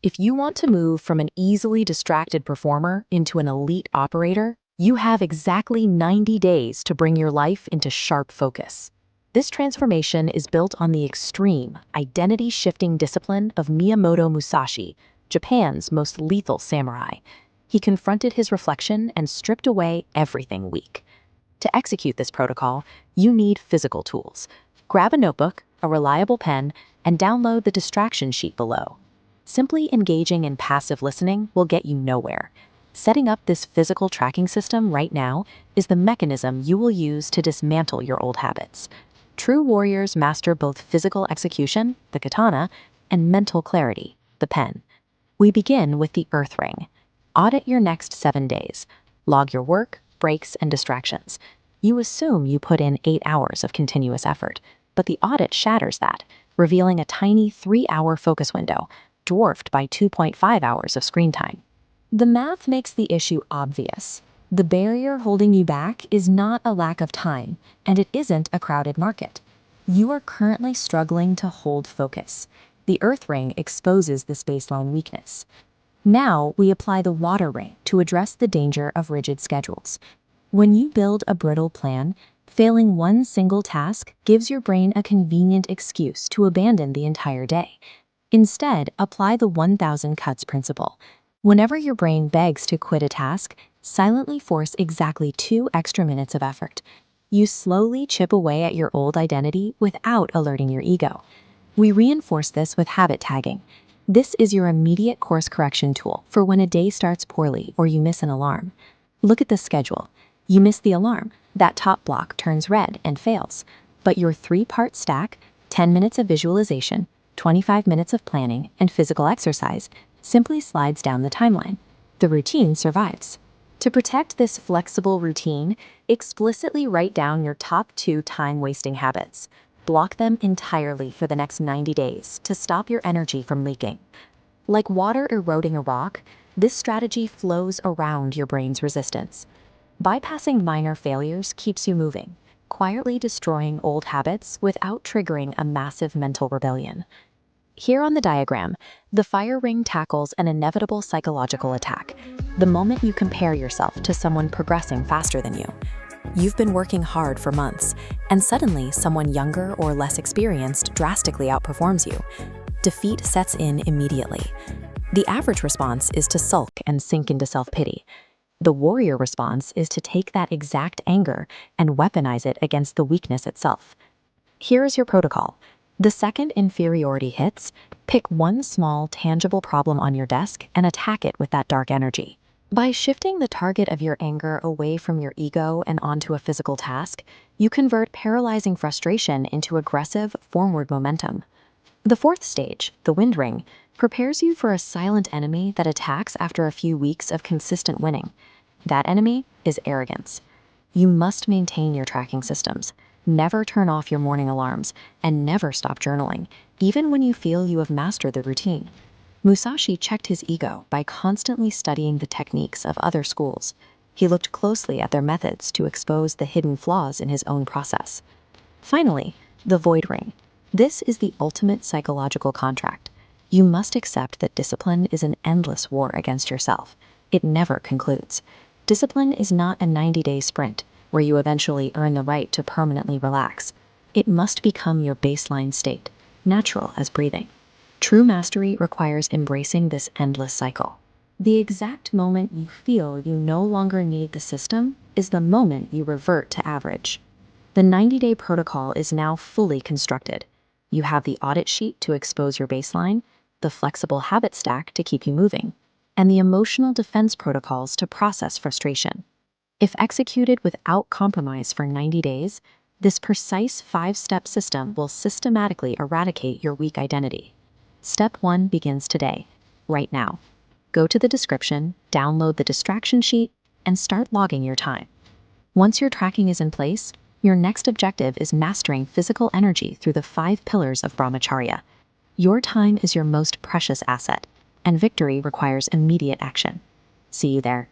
If you want to move from an easily distracted performer into an elite operator, you have exactly 90 days to bring your life into sharp focus. This transformation is built on the extreme, identity-shifting discipline of Miyamoto Musashi, Japan's most lethal samurai. He confronted his reflection and stripped away everything weak. To execute this protocol, you need physical tools. Grab a notebook, a reliable pen, and download the distraction sheet below. Simply engaging in passive listening will get you nowhere. Setting up this physical tracking system right now is the mechanism you will use to dismantle your old habits. True warriors master both physical execution, the katana, and mental clarity, the pen. We begin with the Earth Ring. Audit your next 7 days. Log your work, breaks, and distractions. You assume you put in 8 hours of continuous effort, but the audit shatters that, revealing a tiny 3-hour focus window, dwarfed by 2.5 hours of screen time. The math makes the issue obvious. The barrier holding you back is not a lack of time, and it isn't a crowded market. You are currently struggling to hold focus. The Earth Ring exposes this baseline weakness. Now we apply the Water Ring to address the danger of rigid schedules. When you build a brittle plan, failing one single task gives your brain a convenient excuse to abandon the entire day. Instead, apply the 1,000 cuts principle. Whenever your brain begs to quit a task, silently force exactly 2 extra minutes of effort. You slowly chip away at your old identity without alerting your ego. We reinforce this with habit tagging. This is your immediate course correction tool for when a day starts poorly or you miss an alarm. Look at the schedule. You miss the alarm. That top block turns red and fails. But your 3-part stack, 10 minutes of visualization, 25 minutes of planning, and physical exercise simply slides down the timeline. The routine survives. To protect this flexible routine, explicitly write down your top 2 time-wasting habits. Block them entirely for the next 90 days to stop your energy from leaking. Like water eroding a rock, this strategy flows around your brain's resistance. Bypassing minor failures keeps you moving, quietly destroying old habits without triggering a massive mental rebellion. Here on the diagram, the fire ring tackles an inevitable psychological attack, the moment you compare yourself to someone progressing faster than you. You've been working hard for months, and suddenly someone younger or less experienced drastically outperforms you. Defeat sets in immediately. The average response is to sulk and sink into self-pity. The warrior response is to take that exact anger and weaponize it against the weakness itself. Here is your protocol. The second inferiority hits, pick one small, tangible problem on your desk and attack it with that dark energy. By shifting the target of your anger away from your ego and onto a physical task, you convert paralyzing frustration into aggressive, forward momentum. The fourth stage, the wind ring, prepares you for a silent enemy that attacks after a few weeks of consistent winning. That enemy is arrogance. You must maintain your tracking systems. Never turn off your morning alarms, and never stop journaling, even when you feel you have mastered the routine. Musashi checked his ego by constantly studying the techniques of other schools. He looked closely at their methods to expose the hidden flaws in his own process. Finally, the void ring. This is the ultimate psychological contract. You must accept that discipline is an endless war against yourself. It never concludes. Discipline is not a 90-day sprint, where you eventually earn the right to permanently relax. It must become your baseline state, natural as breathing. True mastery requires embracing this endless cycle. The exact moment you feel you no longer need the system is the moment you revert to average. The 90-day protocol is now fully constructed. You have the audit sheet to expose your baseline, the flexible habit stack to keep you moving, and the emotional defense protocols to process frustration. If executed without compromise for 90 days, this precise 5-step system will systematically eradicate your weak identity. Step 1 begins today, right now. Go to the description, download the distraction sheet, and start logging your time. Once your tracking is in place, your next objective is mastering physical energy through the 5 pillars of brahmacharya. Your time is your most precious asset, and victory requires immediate action. See you there.